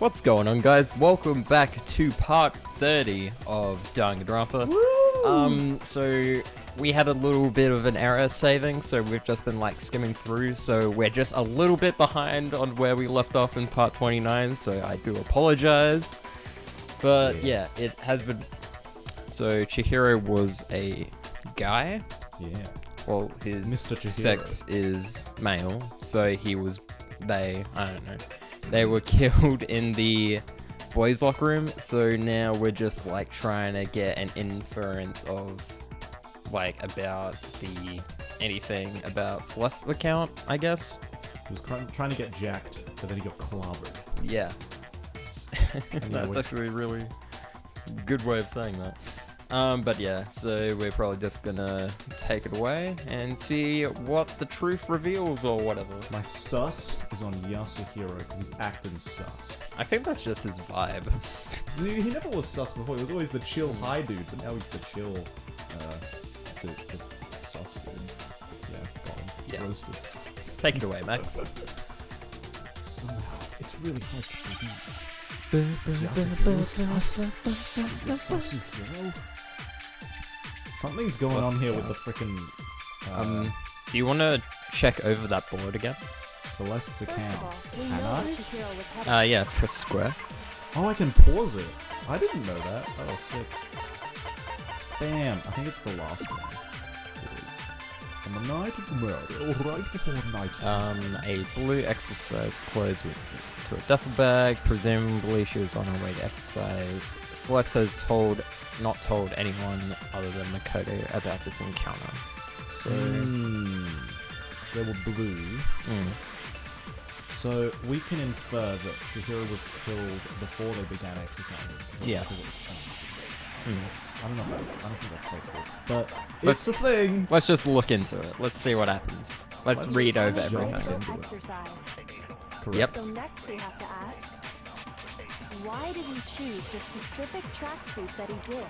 What's going on, guys? Welcome back to part 30 of Danganronpa. So we had a little bit of an error saving, so we've just been like skimming through, so we're just a little bit behind on where we left off in part 29, so I do apologize. But yeah, it has been... So Chihiro was a guy. Yeah. Well, his Mr. Chihiro. sex is male, so he was... I don't know. They were killed in the boys' locker room, so now we're just like trying to get an inference of like about anything about Celeste's account, I guess. He was trying to get jacked, but then he got clobbered. Yeah. That's actually a really good way of saying that. But yeah, so we're probably just gonna take it away and see what the truth reveals or whatever. My sus is on Yasuhiro because he's acting sus. I think that's just his vibe. He never was sus before. He was always the chill high dude, but now he's the chill, just sus dude. Yeah, got him. Yeah. Roasted. Take it away, Max. Somehow, it's really hard to believe. Is Yasuhiro sus? Yasuhiro? Something's going on here with the frickin'... Do you want to check over that board again? Celeste's account. Can I? Yeah, press square. Oh, I can pause it. I didn't know that. Oh, sick. Bam. I think it's the last one. It is. On the night of murder, right before night. A blue exercise clothes to a duffel bag. Presumably she was on her way to exercise. Celeste has not told anyone other than Makoto about this encounter. So... So they were blue. So we can infer that Chihiro was killed before they began exercising. Yeah. I don't think that's helpful. But it's a thing! Let's just look into it. Let's see what happens. Let's read over everything. Correct. Yep. So next we have to ask, why did he choose the specific tracksuit that he did?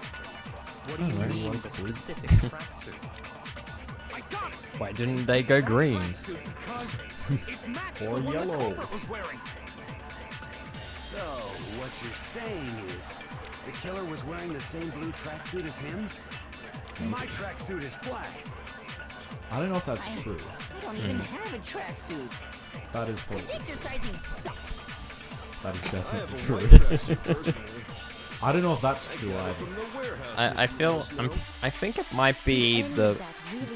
What do you mean, the specific tracksuit? I got it! Why didn't they go green? Or yellow. So, what you're saying is, the killer was wearing the same blue tracksuit as him? My tracksuit is black. I don't know if that's true. I don't even have a tracksuit. That is This probably... exercising sucks. That is definitely true. I don't know if that's true either. I think it might be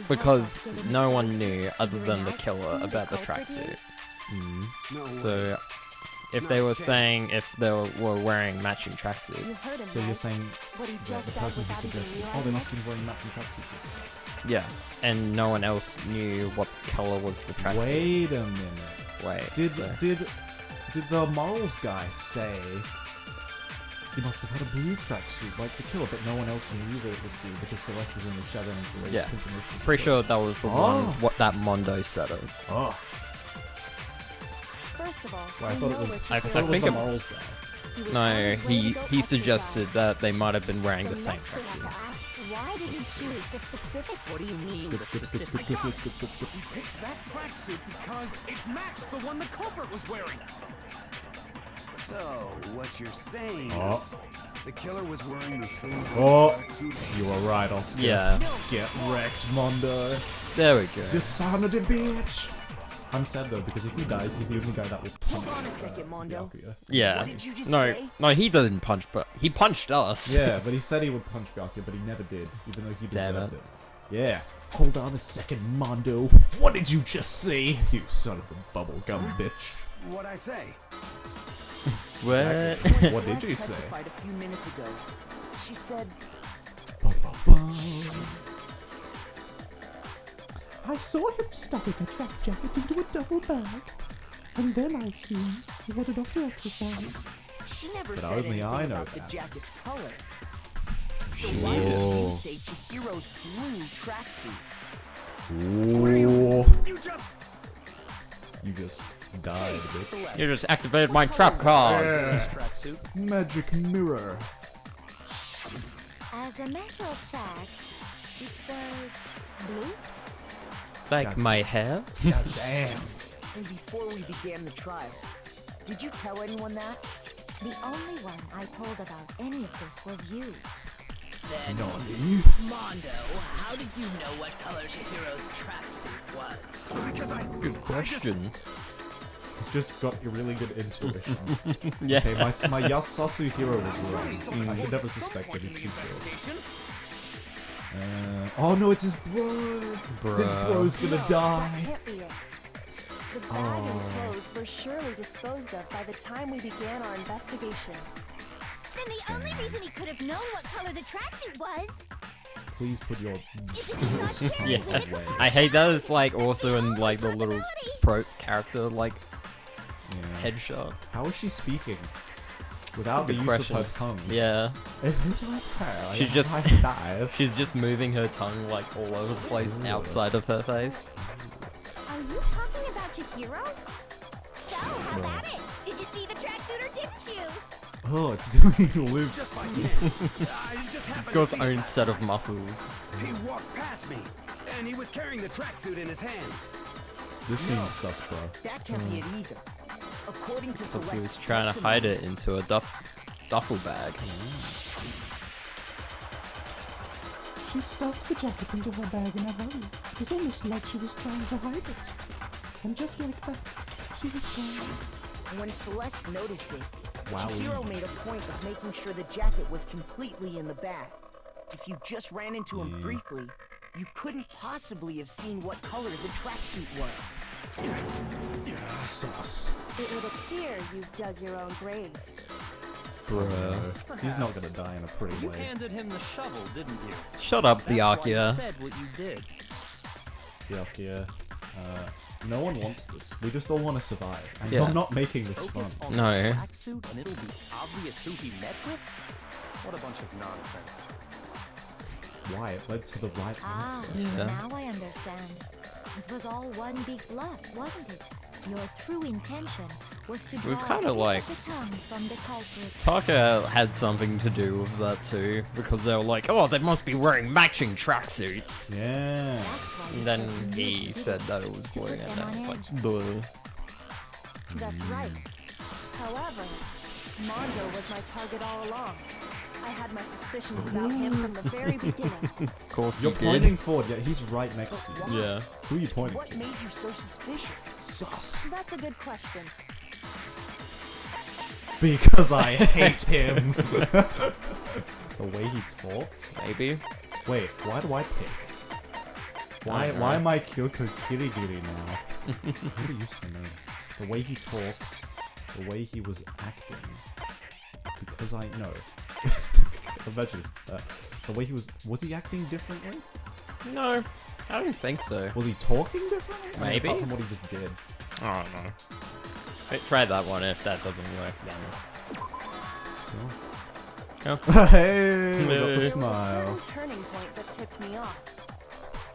because no one knew other than the killer about the tracksuit. So if they were saying if they were wearing matching tracksuits. So you're saying that the person who suggested, oh, they must have been wearing matching tracksuits. Yeah, and no one else knew what color was the tracksuit. Wait a minute. Wait. Did the morals guy say he must have had a blue tracksuit like the killer, but no one else knew that it was blue because Celeste was in the shadow and the Yeah, pretty sure that was the one. What that Mondo said of. Oh. First of all, Well, I thought it was. I I thought it was think the it- morals guy. No, he suggested that they might have been wearing the same tracksuit. why did he choose the specific? What do you mean, the specific tracksuit? He picked that tracksuit because it matched the one the culprit was wearing. So, what you're saying is, the killer was wearing the same tracksuit. You were right, Oscar. Yeah. Get wrecked, Mondo. There we go. You son of a bitch. I'm sad though because if he dies, he's the only guy that will punch. Hold on a second, Mondo. Byakuya. Yeah. What did you just No, say? no, he doesn't punch, but he punched us. Yeah, but he said he would punch Byakuya, but he never did, even though he Damn deserved it. it. Yeah. Hold on a second, Mondo. What did you just say? You son of a bubblegum bitch. What'd I say? What? What did you say? Testified a few minutes ago. She said, I saw him stuffing a track jacket into a duffel bag, and then I assumed he headed off to exercise. she never But said only anything I know about that. the jacket's color. So why did you say Chihiro's blue tracksuit? Ooh. You just... You just died, bitch. You just activated my trap card. tracksuit. Magic mirror. As a matter of fact, it was blue. Like my hair? God damn. And before we began the trial, did you tell anyone that? The only one I told about any of this was you. Then, Nani? Mondo, how did you know what color Chihiro's tracksuit was? Because Good question. He's just got a really good intuition. Yeah. Okay, my Yasuhiro was wrong. I should never suspected he's too short. Oh no, it's his bro. His bro's gonna No, die. that can't be it. The bag and clothes were surely disposed of by the time we began our investigation. Then the only reason he could have known what color the tracksuit was Please put your is if he saw Cherry Yeah. with it. I hate that it's like also in like the little pro character like Yeah. headshot. How is she speaking? Without the Good use question. of her tongue. Yeah. She just- died. She's just moving her tongue like all over the place outside of her face. Are you talking about Chihiro? So, how about it? Did you see the tracksuit or didn't you? Oh, it's doing loops. just like this. I just happened It's to got its see own that. set of muscles. He walked past me, and he was carrying the tracksuit in his hands. This seems sus, bro. That can't be it either. According to Because he was Celeste's trying to hide testimony, it into a duffel bag. She stuffed the jacket into her bag in a hurry. It was almost like she was trying to hide it. And just like that, she was gone. when Celeste noticed it, Wowie. Chihiro made a point of making sure the jacket was completely in the bag. If you just ran into him briefly, you couldn't possibly have seen what color the tracksuit was. Sus. It would appear you've dug your own grave. Bruh. He's not gonna die in a pretty You way. handed him the shovel, didn't you? Shut up, That's why you Byakuya. said what you did. Yeah. No one wants this. We just all want to survive. And Yeah. you're not making this fun. Focus on No. the tracksuit and it'll be obvious who he met with? What a bunch of nonsense. Why? It led to the right Ah, answer. Yeah. now I understand. It was all one big bluff, wasn't it? Your true intention was to was draw kinda a slip like- of the tongue from the culprit. Taka had something to do with that too, because they were like, oh, they must be wearing matching tracksuits. Yeah. That's why you And then said you he did said it, that it was to blue, put and them I on was edge. like, duh. That's right. However, Mondo was my target all along. I had my suspicions about him from the very beginning. Of course You're you pointing did. forward, yet he's right next to you. Yeah. Who are you pointing What to? made you so suspicious? Sus. That's a good question. Because I hate him. The way he talked. Maybe. Wait, why do I pick? Why am I Kyoko Kirigiri now? What are you used to me? The way he talked, the way he was acting. Because I know. Imagine that. The way he was he acting differently? No, I don't think so. Was he talking differently? I mean, Maybe. apart from what he just did. I don't know. Hey, try that one if that doesn't work then. Oh. Hey, we got the There There was a smile. certain turning point that tipped me off.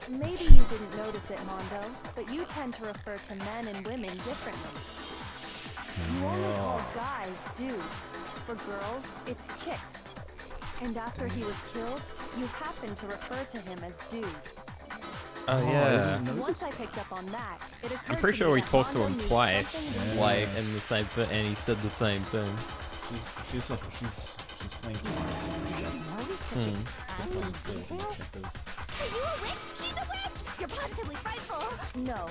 Maybe you didn't notice it, Mondo, but you tend to refer to men and women differently. You only call guys dude. For girls, it's chick. And after he was killed, you happened to refer to him as dude. Oh I yeah. didn't notice Once I picked up on that, it occurred I'm pretty to sure me we that talked to Mondo him knew twice, something we like didn't. in the same thing, and he said the same thing. She's playing fine. Yes. Are we such a tiny detail? Checkers. Are you a witch? She's a witch! You're positively frightful! No.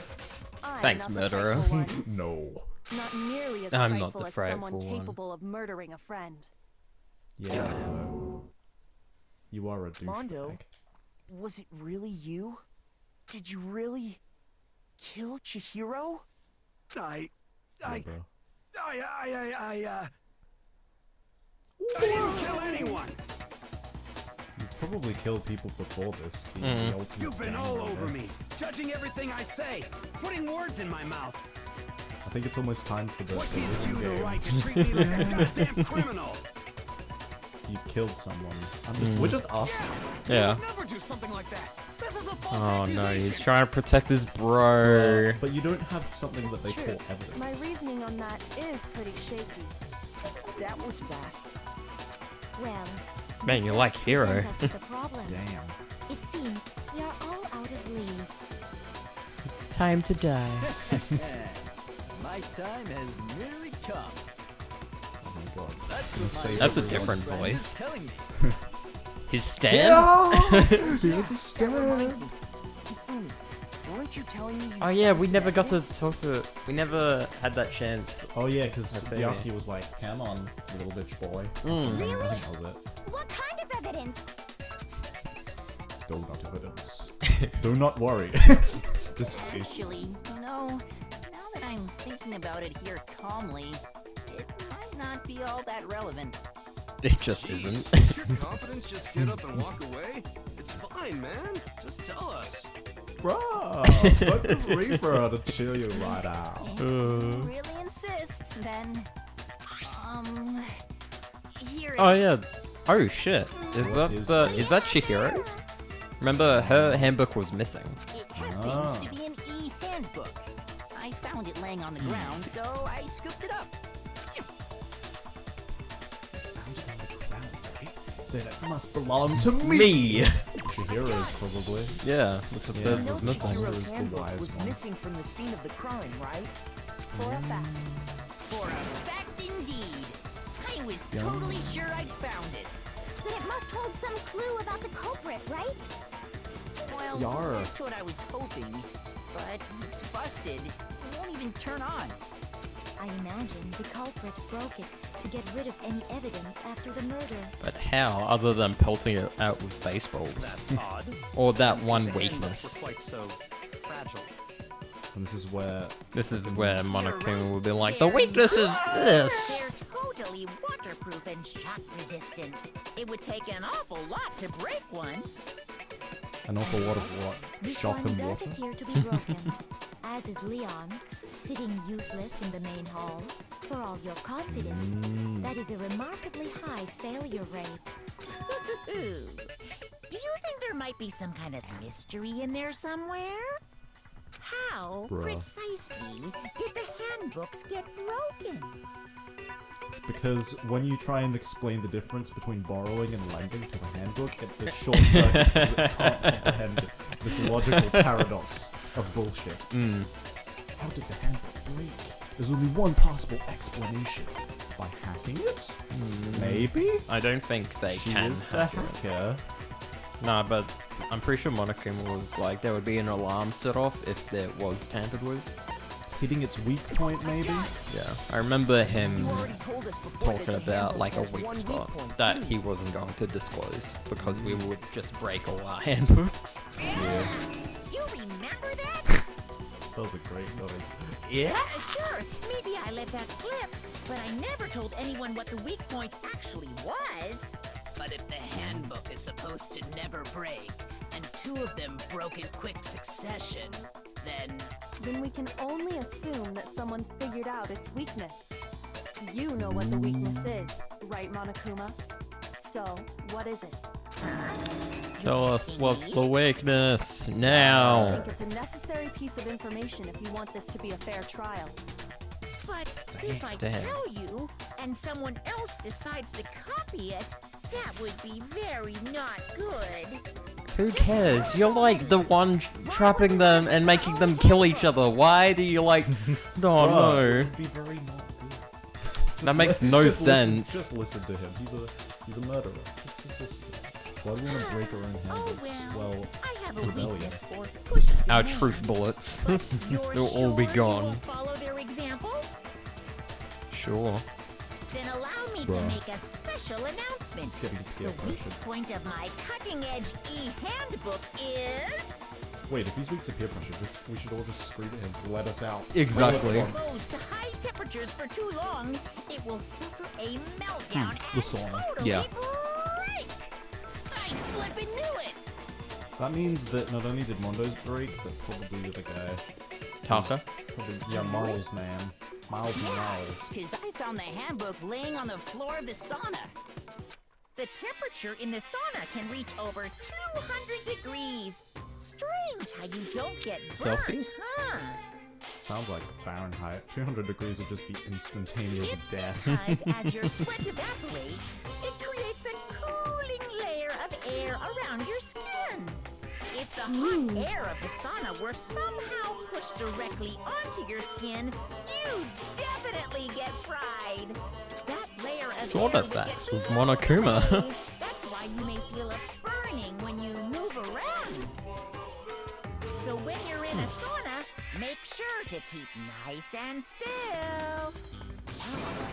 I'm Thanks, not the murderer. frightful one. No. Not nearly as I'm not frightful the as someone frightful one. capable of murdering a friend. Yeah, no. You are a douchebag. Mondo? Was it really you? Did you really kill Chihiro? I Yeah, bro. didn't kill anyone. You've probably killed people before this, being the ultimate You've been gang all leader. over me, judging everything I say, putting words in my mouth. I think it's almost time for the What gives you game. the right to treat me like a goddamn criminal? You've killed someone. We're just asking. Yeah. Never do something like that. This is a false Oh no, accusation. he's trying to protect his bro. But you don't have something that they It's call true. evidence. My reasoning on that is pretty shaky. That was fast. Well, Man, you like Hero. present us with a problem. Damn. It seems we are all out of leads. Time to die. My time has nearly come. Oh my god. That's a different voice. Telling me. His stand? Here's a star. Weren't you telling me? You Oh yeah, we found never got to Snapple? talk to. We never had that chance. Oh yeah, because Okay. Yaki was like, "Come on, little bitch boy." Or Mm. something. I Really? think that was it. What kind of evidence? Donut evidence. Do not worry. This face. Actually, now that I'm thinking about it here calmly, it might not be all that relevant. It just isn't. Does your confidence just get up and walk away? It's fine, man. Just tell us. Bro, smoke this reefer to chill you right out. If you really insist, then here it Oh is. yeah. Oh shit. Is What that is is that Chihiro's? Remember, her handbook was missing. It happens Ah. to be an e-handbook. I found it laying on the ground, so I scooped it up. Found it on the ground, right? Then it must belong to me. Me. Chihiro's probably. Yeah, because Yeah. theirs No, was No, missing. Chihiro's Chihiro's the handbook wise was one. missing from the scene of the crime, right? For a fact. For a fact indeed. I was Yum. totally sure I'd found it. Then it must hold some clue about the culprit, right? Well, Yar. that's what I was hoping. But it's busted. It won't even turn on. I imagine the culprit broke it to get rid of any evidence after the murder. But how, other than pelting it out with baseballs? That's odd. Or that one The handbooks weakness? were quite so fragile. And this is where This is where Monokuma right. will be like, the They're weakness is They're this! totally waterproof and shock resistant. It would take an awful lot to break one. an awful lot of what? This Shock one and does water? appear to be broken, as is Leon's, sitting useless in the main hall. For all your confidence, that is a remarkably high failure rate. Do you think there might be some kind of mystery in there somewhere? How Bruh. precisely did the handbooks get broken? It's because when you try and explain the difference between borrowing and lending to a handbook, it short circuits because it can't comprehend this logical paradox of bullshit. How did the handbook break? There's only one possible explanation. By hacking it? Maybe? I don't think they She can is the hack it. hacker. Nah, but I'm pretty sure Monokuma was like, there would be an alarm set off if it was tampered with. Hitting its weak point, maybe? Yeah, I remember him You already told us before that talking the about handbook like a has weak one spot point, that didn't he you? wasn't going to disclose because we would just break all our handbooks. Yeah. You remember that? That was a great noise. Sure, maybe I let that slip, but I never told anyone what the weak point actually was. But if the handbook is supposed to never break, and two of them broke in quick succession, Then we can only assume that someone's figured out its weakness. You know what the weakness is, right, Monokuma? So, what is it? Tell us what's the weakness I now. think it's a necessary piece of information if you want this to be a fair trial. But if I Damn. tell you, and someone else decides to copy it, that would be very not good. Who cares? You're like the one trapping them and making them kill each other. Why do you like? Oh Bruh, no. it would be very not good. That Just makes li- no just sense. Just listen to him. He's a murderer. Just listen to him. Why do we want to break our own Oh handbooks? well, I have a rebellion. weakness for pushing Our demands. truth bullets. But you're They'll all be sure you gone. won't follow their example? Sure. Then allow me to Bruh. make a special announcement. It's getting peer The weak pressured. point of my cutting-edge e-handbook is Wait, if he's weak to peer pressure, we should all just scream at him. Let us out. Exactly. All at once. exposed to high temperatures for too long, it will suffer a meltdown the and sauna. totally Yeah. break. I flippin' knew it. That means that not only did Mondo's break, but probably the other guy. Taka? Probably, yeah, Miles, man. Miles Morales. Because I found the handbook laying on the floor of the sauna. The temperature in the sauna can reach over 200 degrees. Strange how you don't get burnt, Celsius? huh? Sounds like Fahrenheit. 200 degrees would just be instantaneous It's death. because as your sweat evaporates, it creates a cooling layer of air around your skin. If the hot air of the sauna were somehow pushed directly onto your skin, you'd definitely get fried. That layer Sword there we effects get with the Monokuma. upgrade. That's why you may feel a burning when you move around. So when you're in a sauna, make sure to keep nice and still.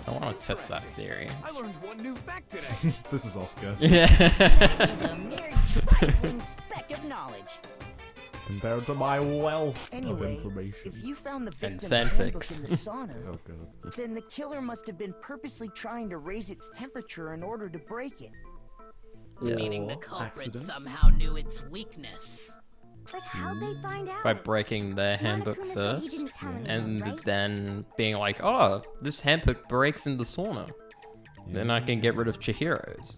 I want to test that theory. I learned one new fact today. This is Oscar. Yeah. It's a mere trifling speck of knowledge. Compared to my wealth of Anyway, information. if you found the And victim's handbook fanfics. in the sauna, Oh god. then the killer must have been purposely trying to raise its temperature in order to break it. Meaning the Or culprit accident. somehow knew its weakness. But how'd they find out? By breaking their handbook Monokuma said he first, didn't tell anyone, and right? then being like, oh, this handbook breaks in the sauna. Then I can get rid of Chihiro's.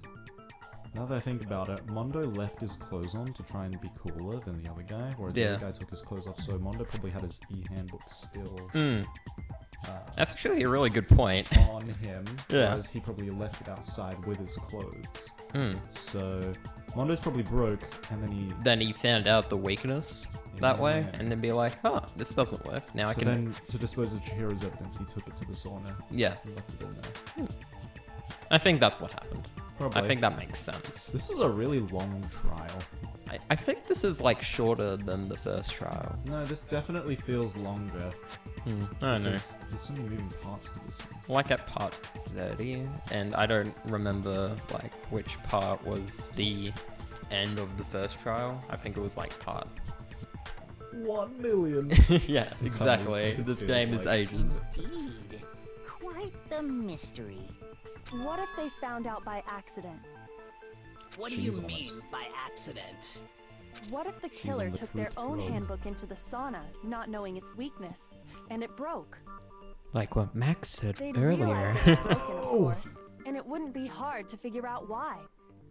Now that I think about it, Mondo left his clothes on to try and be cooler than the other guy, whereas the Yeah. other guy took his clothes off, so Mondo probably had his e-handbook still That's actually a really good point. on him, Yeah. whereas he probably left it outside with his clothes. Hmm. So, Mondo's probably broke, and then he... Then he found out the weakness that way, Yeah. and then be like, huh, this doesn't work. Now I So can. then, to dispose of Chihiro's evidence, he took it to the sauna Yeah, and left it in there. I think that's what happened. Probably. I think that makes sense. This is a really long trial. I think this is like shorter than the first trial. No, this definitely feels longer. I don't know. Because there's so many moving parts to this one. Like at part 30, and I don't remember like which part was the end of the first trial. I think it was like part. 1 million. Yeah, exactly. it This feels game is like. ages. Indeed. Quite the mystery. What if they found out by accident? What do She's you on it. mean by accident? What if the She's killer on the took their truth own drug. handbook into the sauna, not knowing its weakness, and it broke? Like what Max said They'd earlier. realize it was broken, of course, and it wouldn't be hard to figure out why.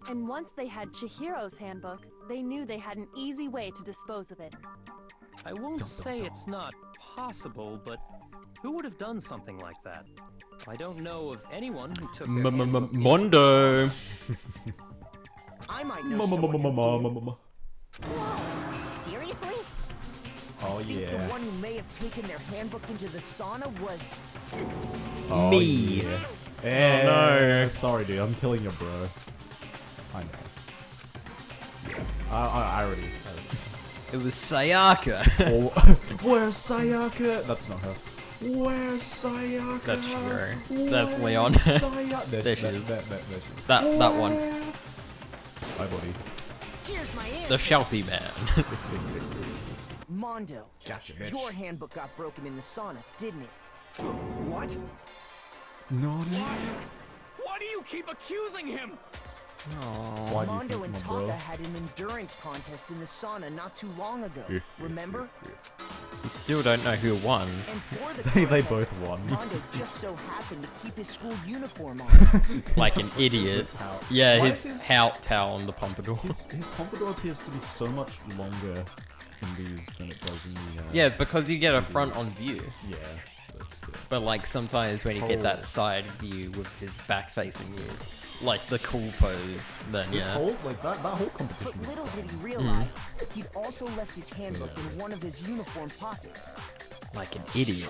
And once they had Chihiro's handbook, they knew they had an easy way to dispose of it. I won't say it's not possible, but who would have done something like that? I don't know of anyone who took their handbook into- Mondo. I might know someone who did. Seriously? Oh I think the yeah. one who may have taken their handbook into the sauna was... Oh, Me. Yeah. No. Sorry, dude. I'm killing your bro. I know. I already. It was Sayaka. Oh, where's Sayaka? That's not her. Where's Sayaka? That's Chihiro. That's Leon. There she is. There she is. that one. Hi, buddy. Here's my answer. The Shelty man. Mondo. Gotcha, bitch. Your handbook got broken in the sauna, didn't it? What? No, Why do you keep accusing him? Why do you Mondo think and my Taka bro? had an endurance contest in the sauna not too long ago. Remember? You still don't know who won. And for the They contest, both won. Mondo just so happened to keep his school uniform on. Like an idiot. How- Yeah, Why his is his- hout towel on the pompadour. His pompadour appears to be so much longer in these than it does in the. Yeah, it's because you get a front on view. Yeah. That's good. But like sometimes when you get that side view with his back facing you, like the cool pose, then This yeah. whole that whole competition. But was little did he fun. realize, he'd also left his handbook in one of his uniform pockets. Like an idiot.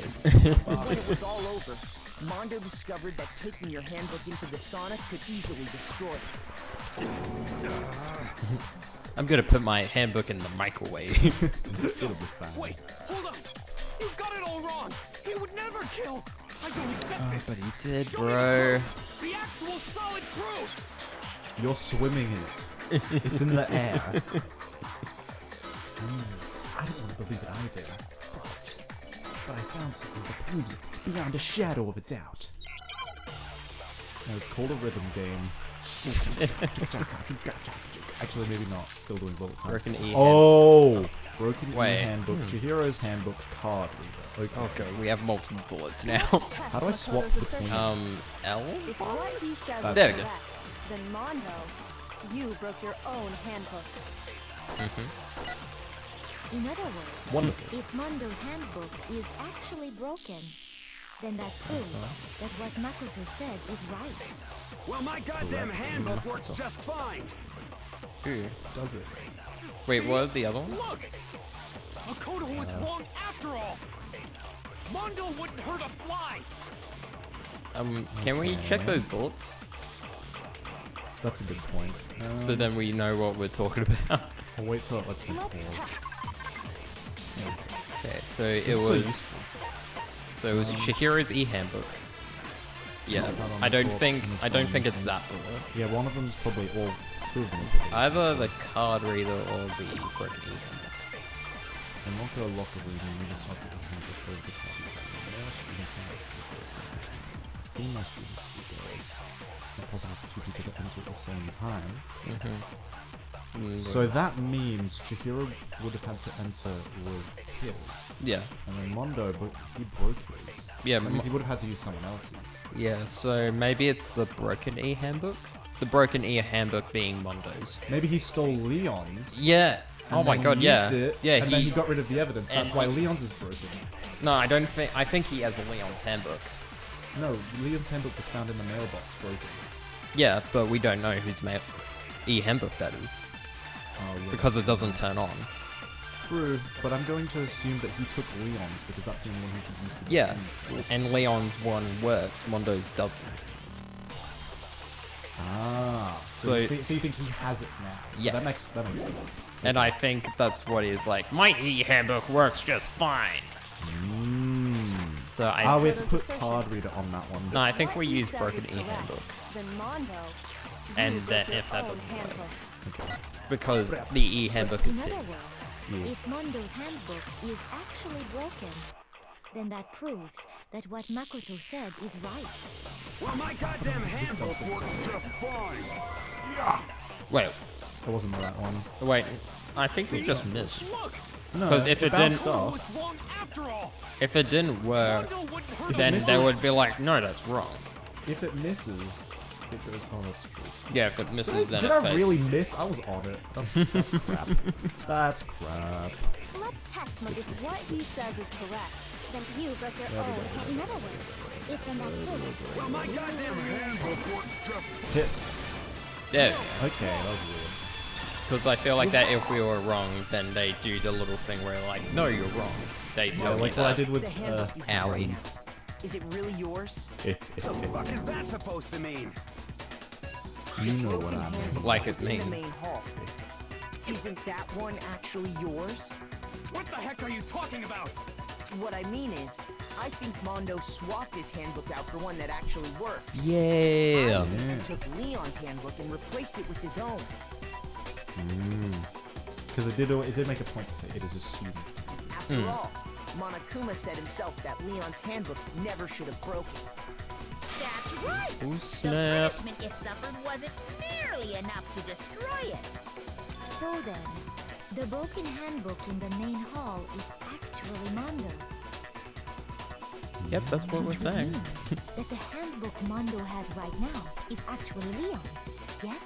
When it was all over, Mondo discovered that taking your handbook into the sauna could easily destroy it. I'm gonna put my handbook in the microwave. It'll be fine. Wait, hold on. You've got it all wrong. He would never kill. I don't accept this. but he did, Show me bro. the proof. The actual solid proof. You're swimming in it. It's in the air. I don't want to believe it either, but I found something that proves it beyond a shadow of a doubt. Now, it's called a rhythm game. Actually, maybe not. Still doing bullet time. Broken E. Oh! Broken E Wait. handbook. Chihiro's handbook card reader. Okay. Okay, we have multiple bullets now. How do I swap between them? L? If what he says is There we go. correct, then Mondo, you broke your own handbook. In other words, Wonderful. if Mondo's handbook is actually broken, then that proves that what Makoto said is right. Well, my goddamn handbook works just fine. Ooh. Does it? Wait, what are the other ones? Look! Makoto was wrong after all. Mondo wouldn't hurt a fly. Can we check Okay. those bullets? That's a good point. So then we know what we're talking about. I'll wait till it lets me Let's pause. talk. Okay, so it This is so was. useful. So it was Chihiro's e-handbook. Yeah, Not on I the don't corpse think and this I don't one think it's missing. that bullet. Yeah, one of them's probably all. Two of them. Is Either the card reader or the broken e-handbook. and not go lock of reading. We just have to before the copy. Male students have female students who girls. Not possible for two people to enter at the same time. So that means Chihiro would have had to enter with his. Yeah, And then Mondo, but he broke his. yeah, That means he would have had to use someone else's. yeah. So maybe it's the broken e-handbook. The broken e-handbook being Mondo's. Maybe he stole Leon's. Yeah. and Oh my then god, yeah. used it, Yeah, and then he got rid of the evidence. That's and why he- Leon's is broken. No, I don't think. I think he has a Leon's handbook. No, Leon's handbook was found in the mailbox broken. Yeah, but we don't know whose e-handbook that is Oh, yeah. because it doesn't turn on. True, but I'm going to assume that he took Leon's because that's the only one he could use to Yeah, defend. and Leon's one works. Mondo's doesn't. Ah, So- so you think he has it now? Yes. That makes sense. And I think that's what he's like. My e-handbook works just fine. So Ah, I. we have to put card reader on that one. No, I think What we he use says broken is correct. e-handbook Then Mondo, And you that- broke your if that own doesn't work. handbook. because the e-handbook is In other his. words, if Mondo's handbook is actually broken, then that proves that what Makoto said is right. Well, my goddamn handbook works just fine. Wait, That wasn't the right one. wait. I think we just missed. Look, No, 'Cause if it bounced didn't- I off. was wrong after all. If it didn't work, Mondo wouldn't hurt If it then misses- they would be like, no, that's wrong. If it misses, it goes. Oh, that's true. Yeah, if it misses, then Did it I fades. really miss? I was on it. That's crap. That's crap. Let's test him. If what he says is correct, Then you broke your There we own. go. In other words, if then that proves Well, my goddamn handbook works just Hit. Yeah, Okay, that was weird. because I feel like that if we were wrong, then they do the little thing where like, no, you're wrong. They Yeah, tell like you what I that. did with The handbook you have right Owie. now, is it really yours? the fuck is that supposed to mean? You know what I mean. Like it It's in the means. main hall. Isn't that one actually yours? What the heck are you talking about? What I mean is, I think Mondo swapped his handbook out for one that actually works. Yeah. And took Leon's handbook and replaced it with his own. Because it did make a point to say it is a student. After all, Monokuma said himself that Leon's handbook never should have broken. That's right. Oh, The snap. punishment it suffered wasn't nearly enough to destroy it. So then, the broken handbook in the main hall is actually Mondo's. Yep, that's what we're Which would saying. mean that the handbook Mondo has right now is actually Leon's, yes?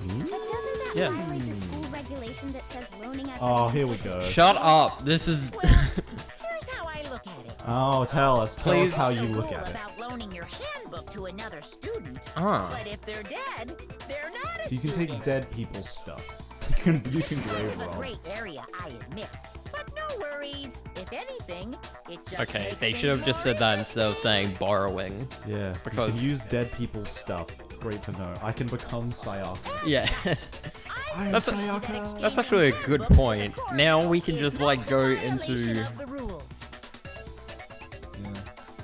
but doesn't that Yeah. violate the school regulation that says loaning out? Oh, here we go. Shut up. This is. Well, here's how I look at it. Oh, tell us Please. how There's you no look rule at it. about loaning your handbook to another student. Ah. But if they're dead, they're not a So you can take student. dead people's stuff. You can Kind grave of a rob. gray area, I admit. But no worries. If anything, it just Okay, makes they things should have just more said that instead of saying borrowing. Yeah, Because- you can use dead people's stuff. Great to know. I can become Sayaka. Yeah. I am That's a- Sayaka. That's actually a good point. Now we can just like go into. Of the rules. Yeah.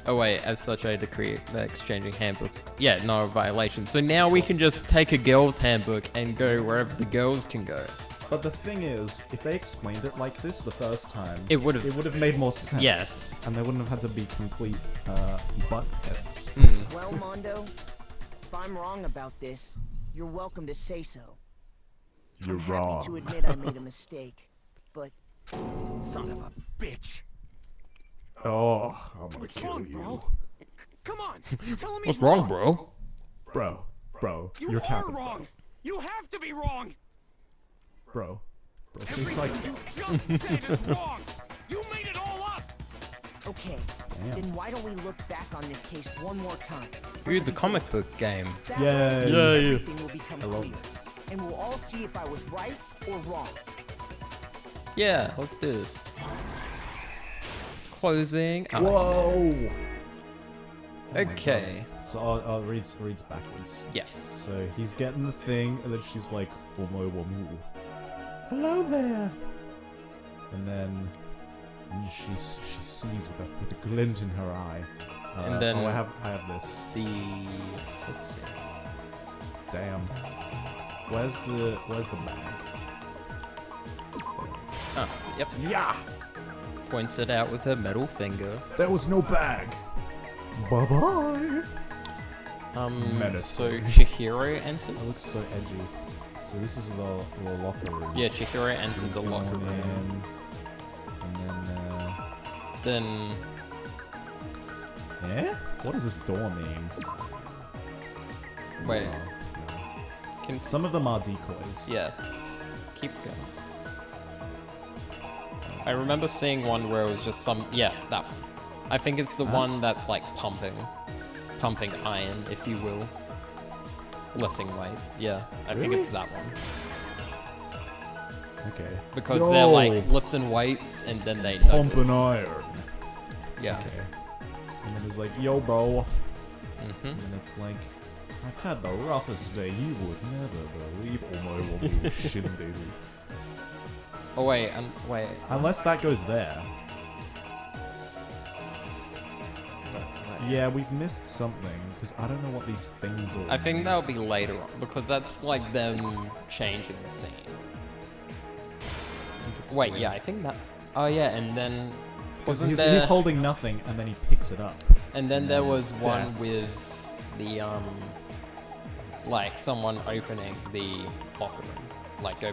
Oh wait, as such I decree that exchanging handbooks. Yeah, no violation. So now we can just take a girl's handbook and go wherever the girls can go. But the thing is, if they explained it like this the first time, It would've- it would have made more sense. Yes. And they wouldn't have had to be complete butt heads. Well, Mondo, if I'm wrong about this, you're welcome to say so. You're Happy to admit I made a mistake, but Son of a bitch. Oh, I'm gonna What's wrong, bro? Come on, tell him What's he's wrong, bro? Bro, You you're are capping. wrong. You have to be wrong. Bro, say Everything psych. you just said is wrong. You made it all up. okay. Damn. Then why don't we look back on this case one more time? Dude, the comic book game. That Yay. way, everything will become I love clear, this. and we'll all see if I was right or wrong. Yeah, let's do this. Closing. Whoa! Oh my Okay. God. So it reads backwards. Yes. So he's getting the thing, and then she's like, "Omo wamu." Hello there. And then she sees with a glint in her eye. And then I have this. Let's see. Damn. Where's the bag? Oh, yep. Yeah. Points it out with her middle finger. There was no bag. Bye bye. So Chihiro enters. It looks so edgy. So this is the locker room. Yeah, Chihiro enters He's the locker going room. in, and Then eh? What does this door mean? wait. Oh, Can some of them are decoys. yeah. Keep going. I remember seeing one where it was just that one. I think it's the one that's like pumping iron, if you will. Lifting weight. Yeah, I think it's that one. Okay. Because they're like lifting weights and then they Pumping notice. iron. Yeah. Okay. And then it's like, yo, bro. Mm-hmm. And then it's like, I've had the roughest day you would never believe. Oh my shindig. Oh wait, wait. Unless that goes there. Yeah, we've missed something, because I don't know what these things are. I think that'll be later on, because that's like them changing the scene. Wait, yeah, I think that... Oh yeah, and then... Because Wasn't he's there... holding nothing, and then he picks it up. And then there was one death. with the, like, someone opening the locker room. Like, go...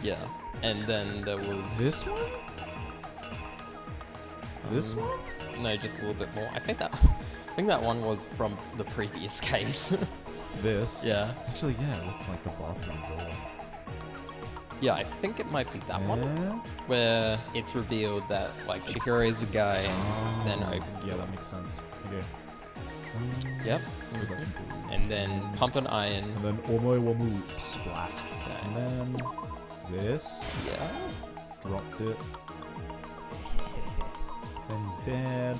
Yeah. And then there was... This one? This one? No, just a little bit more. I think that one was from the previous case. This? Yeah. Actually, yeah, it looks like the bathroom door. Yeah, I think it might be that one. Yeah? Where it's revealed that, like, Chihiro is a guy and then open. Yeah, that makes sense. Okay. Yep. What was that symbol? And then pump an iron. And then Omoe Wamu splat. Okay. And then this. Yeah. Dropped it. Then he's dead.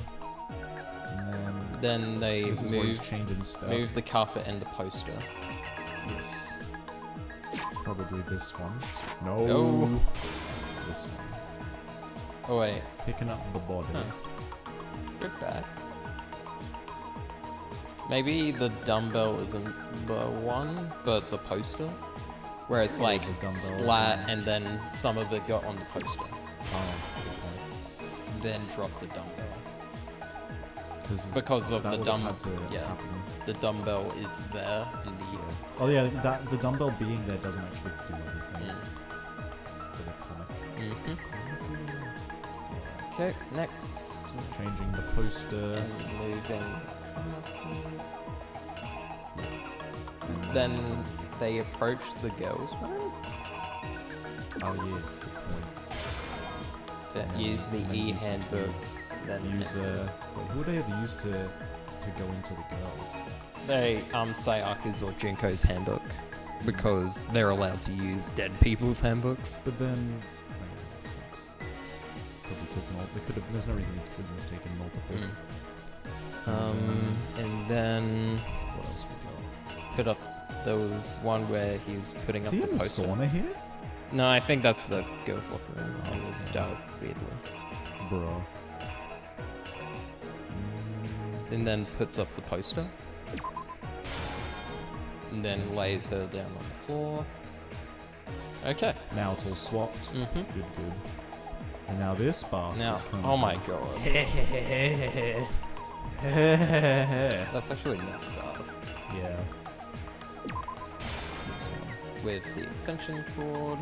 And Then they this is where he's changing stuff. move the carpet and the poster. Yes. Probably this one. No. No. This one. Oh wait. Picking up the body. Huh. Go back. Maybe the dumbbell isn't the one, but the poster. Where it's like the dumbbell is splat one. and then some of it got on the poster. Oh, good Then drop the dumbbell. point. Because of that the would've dumb, had to yeah, happen. the dumbbell is there in the. Oh yeah, the dumbbell being there doesn't actually do anything Mm. for the comic. Mhm. Comic. Okay, next. Changing the poster. And moving. And Then they approach the girls' room. oh yeah, good point. Use the And then E use the handbook. key. Then Use wait, who would they have used to go into the girls? they Sayaka's or Junko's handbook because they're allowed to use dead people's handbooks. But then, since probably took multiple. They could have. There's no reason they couldn't have taken multiple. And then What else we got? put up. There was one where he was putting Is up he the in the poster. sauna here? No, I think that's the girls' locker room. Oh, It was started weirdly. Bro. And then puts up the poster. And then lays her down on the floor. Okay. Now it's all swapped. Mhm. Good, good. And now this bastard Now, comes oh my in. god. That's actually messed up. Yeah. This one. With the extension cord.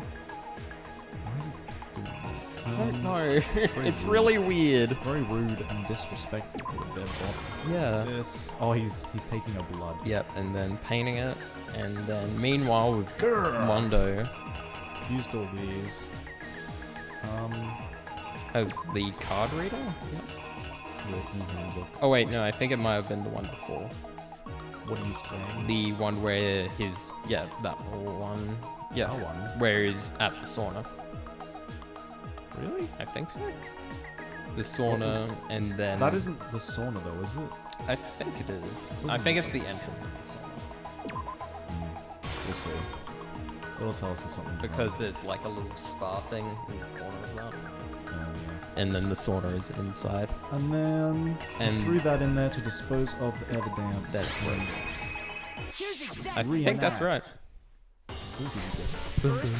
Why is it doing that? I don't know. It's really weird. Very rude and disrespectful to a dead body. Yeah. This. Oh, he's taking a blood. Yep, and then painting it. And then meanwhile with Grr. Mondo Used all these. as the card reader. Yep. The e-handbook. Oh wait, no, I think it might have been the one before. What are you saying? The one where his, yeah, that one. Yeah, That one? where he's at the sauna. Really? I think so. The sauna, does- and then... That isn't the sauna though, is it? I think it is. I think it's the entrance of the sauna. We'll see. It'll tell us if something. Because there's like a little spa thing in the corner of that. Yeah. And then the sauna is inside. And then threw that in there to dispose of the evidence. That's right. Here's I exactly. think that's right. First,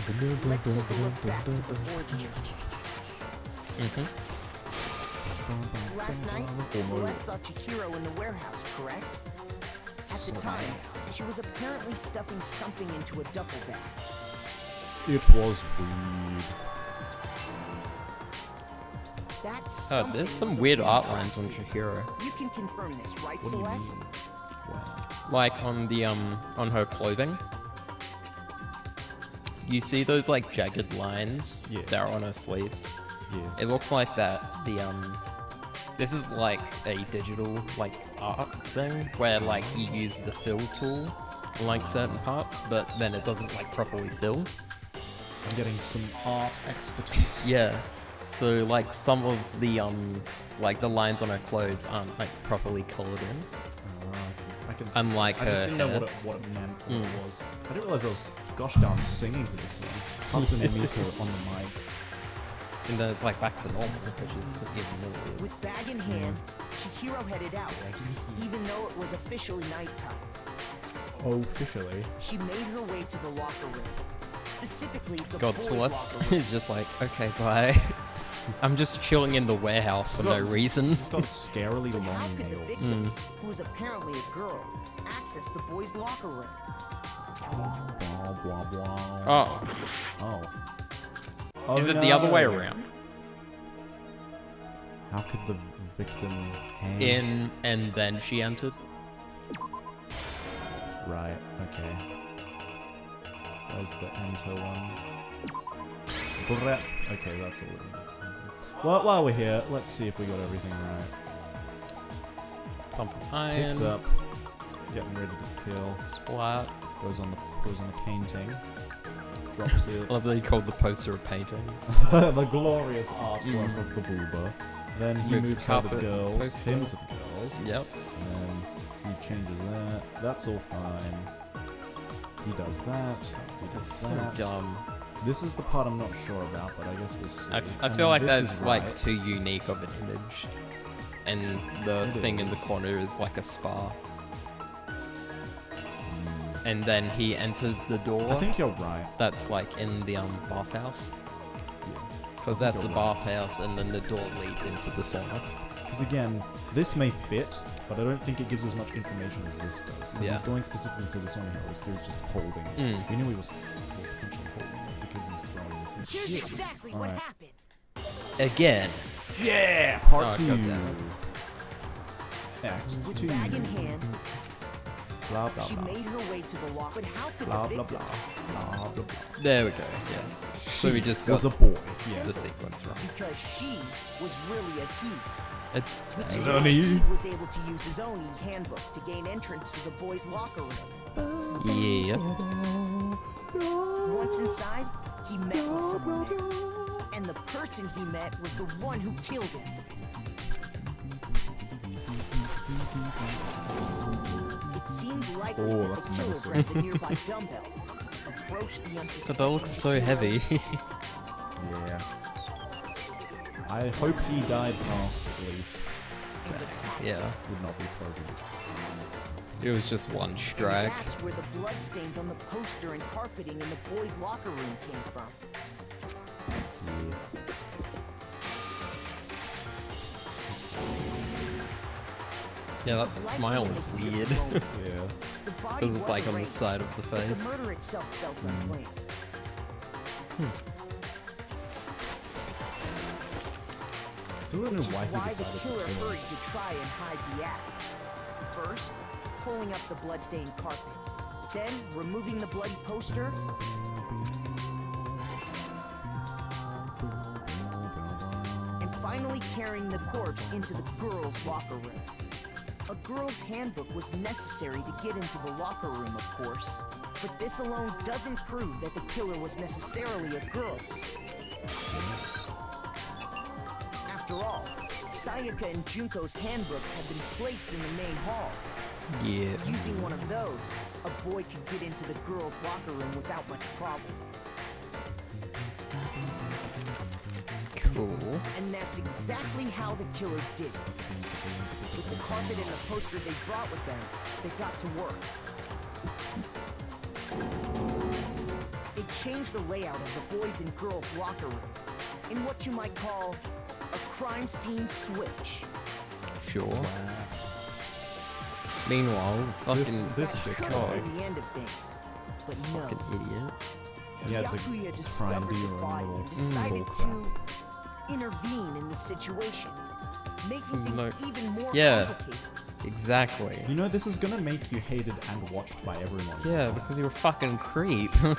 let's take a look back to before the incident. Last night, Celeste saw Chihiro in the warehouse, correct? At the time, she was apparently stuffing something into a duffel bag. It was weird. That's Oh, there's some weird art lines on Chihiro. You can confirm this, right, What do you Celeste? mean? Wow. Like on the on her clothing. You see those like jagged lines Yeah. that are on her sleeves? Yeah. It looks like that this is like a digital like art thing where like you use the fill tool on like certain parts, but then it doesn't like properly fill. I'm getting some art expertise. Yeah. So like some of the like the lines on her clothes aren't like properly colored in. I can. Unlike I just her didn't know hair. what it meant. What it was. I didn't realize there was gosh darn singing to this song. Hatsune Miku on the mic. And then it's like back to normal, which is even more weird. With bag in hand, Chihiro headed out, even though it was officially nighttime. Officially. She made her way to the locker room. Specifically, the God, boys' Celeste locker room. is just like, okay, bye. I'm just chilling in the warehouse for no reason. She's got scarily But how long could the nails. victim, who was apparently a girl, access the boys' locker room? Blah blah blah. Oh, Oh. is it the other way around? How could the victim hang? In and then she entered? Right, okay. Where's the enter one? Brep. Okay, that's all we need. Well, while we're here, let's see if we got everything right. Pumping iron. Picks up, getting ready to kill. Splat. Goes on the painting. Drops I it. love that he called the poster a painting. The glorious artwork of the booba. Then he With moves her to the carpet girls, poster. him to the girls. Yep. And then he changes that. That's all fine. He does that. He does It's so that. dumb. This is the part I'm not sure about, but I guess we'll see. I And feel like this that's is like right. too unique of an image. And the It thing in the is. corner is like a spa. And then he enters the door. I think you're right. That's like in the bathhouse. Yeah. Because that's the You're right. bathhouse, and then the door leads into the sauna. Because again, this may fit, but I don't think it gives as much information as this does. Because Yeah. he's going specifically to the sauna heroes. He was just holding it. Mm. We knew he was potentially holding it because he's throwing this in. Here's exactly what Alright. happened. Again. Yeah! Part Oh, 2. goddamn. Act With 2. bag in hand, Blah blah she blah. made her way to the locker. But how could Blah the blah victim, blah. Blah blah blah. There we go, yeah. So we just was got a boy. yeah, the sequence wrong. because she was really a he, It, which is An why E? he was able to use his own e-handbook to gain entrance to the boys' locker room. yeah. Once inside, he met with someone there. And the person he met was the one who killed him. It seems likely Oh, that that's the killer menacing. grabbed a nearby dumbbell, approached the unsuspecting But that looks so heavy. Yeah. I hope he died fast, at least. and attacked him. yeah. Would not be pleasant. It was just one strike. That's where the bloodstains on the poster and carpeting in the boys' locker room came from. Yeah. Yeah, that smile is weird. Yeah. The body Because it's like wasn't on the raped, side of the but face. the murder itself felt unplanned. Still don't know Which is why he why the decided killer to kill him. hurried to try and hide the act. First, pulling up the bloodstained carpet. Then, removing the bloody poster. And finally carrying the corpse into the girls' locker room. A girl's handbook was necessary to get into the locker room, of course. But this alone doesn't prove that the killer was necessarily a girl. After all, Sayaka and Junko's handbooks had been placed in the main hall. Yeah. Using one of those, a boy could get into the girls' locker room without much problem. Cool. And that's exactly how the killer did it. With the carpet and the poster they brought with them, they got to work. They changed the layout of the boys' and girls' locker room in what you might call a crime scene switch. Sure. Meanwhile, fucking This That could dickhead. have been the end of things, but no. fucking idiot. He had to Yakuya try and discovered do the your body own and little decided bullcrap. to intervene in the situation, making things No. even more Yeah. complicated. Exactly. You know, this is gonna make you hated and watched by everyone. Yeah, because you're a fucking creep. Yeah.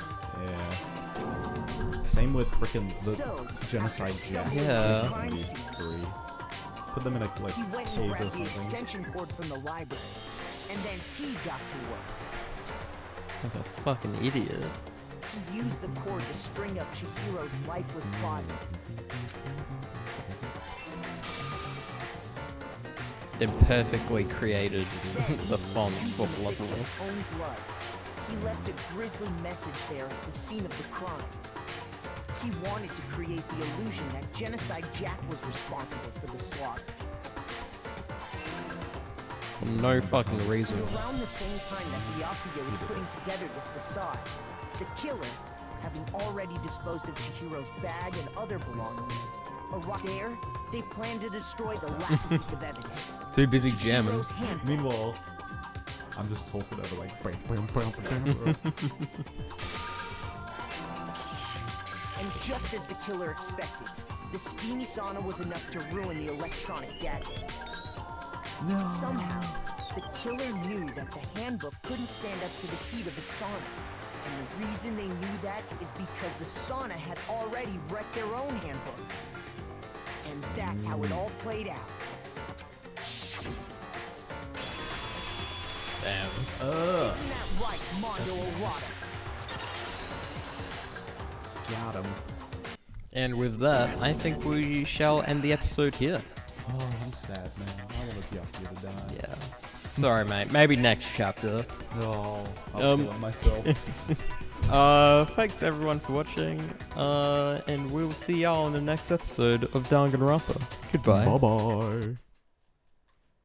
Same with frickin' the So, genocide after jack. stumbling Yeah. into the Season crime 83. Put them in a like He went and cave or grabbed the something. extension cord from the library, and then he got to work. Like a fucking idiot. He used the cord to string up Chihiro's lifeless body. Then perfectly created the font for Using the victim's Bloodless. own blood, he left a grisly message there at the scene of the crime. He wanted to create the illusion that Genocide Jack was responsible for the slaughter. For no fucking reason. So around the same time that Yakuya was putting together this facade, the killer, having already disposed of Chihiro's bag and other belongings, arrived there. They planned to destroy the last piece of evidence. Too busy jamming. Chihiro's handbook. Meanwhile, I'm just talking over like bam, bam, bam, bam. And just as the killer expected, the steamy sauna was enough to ruin the electronic gadget. No. Somehow, the killer knew that the handbook couldn't stand up to the heat of the sauna. And the reason they knew that is because the sauna had already wrecked their own handbook. And that's how it all played out. Damn. Isn't that right, Mondo Owada? Got him. And with that, I think we shall end the episode here. Oh, I'm sad, man. I want to be up here to die. Yeah. Sorry, mate. Maybe next chapter. Oh, I'll kill it myself. Thanks everyone for watching. And we'll see y'all in the next episode of Danganronpa. Goodbye. Bye bye.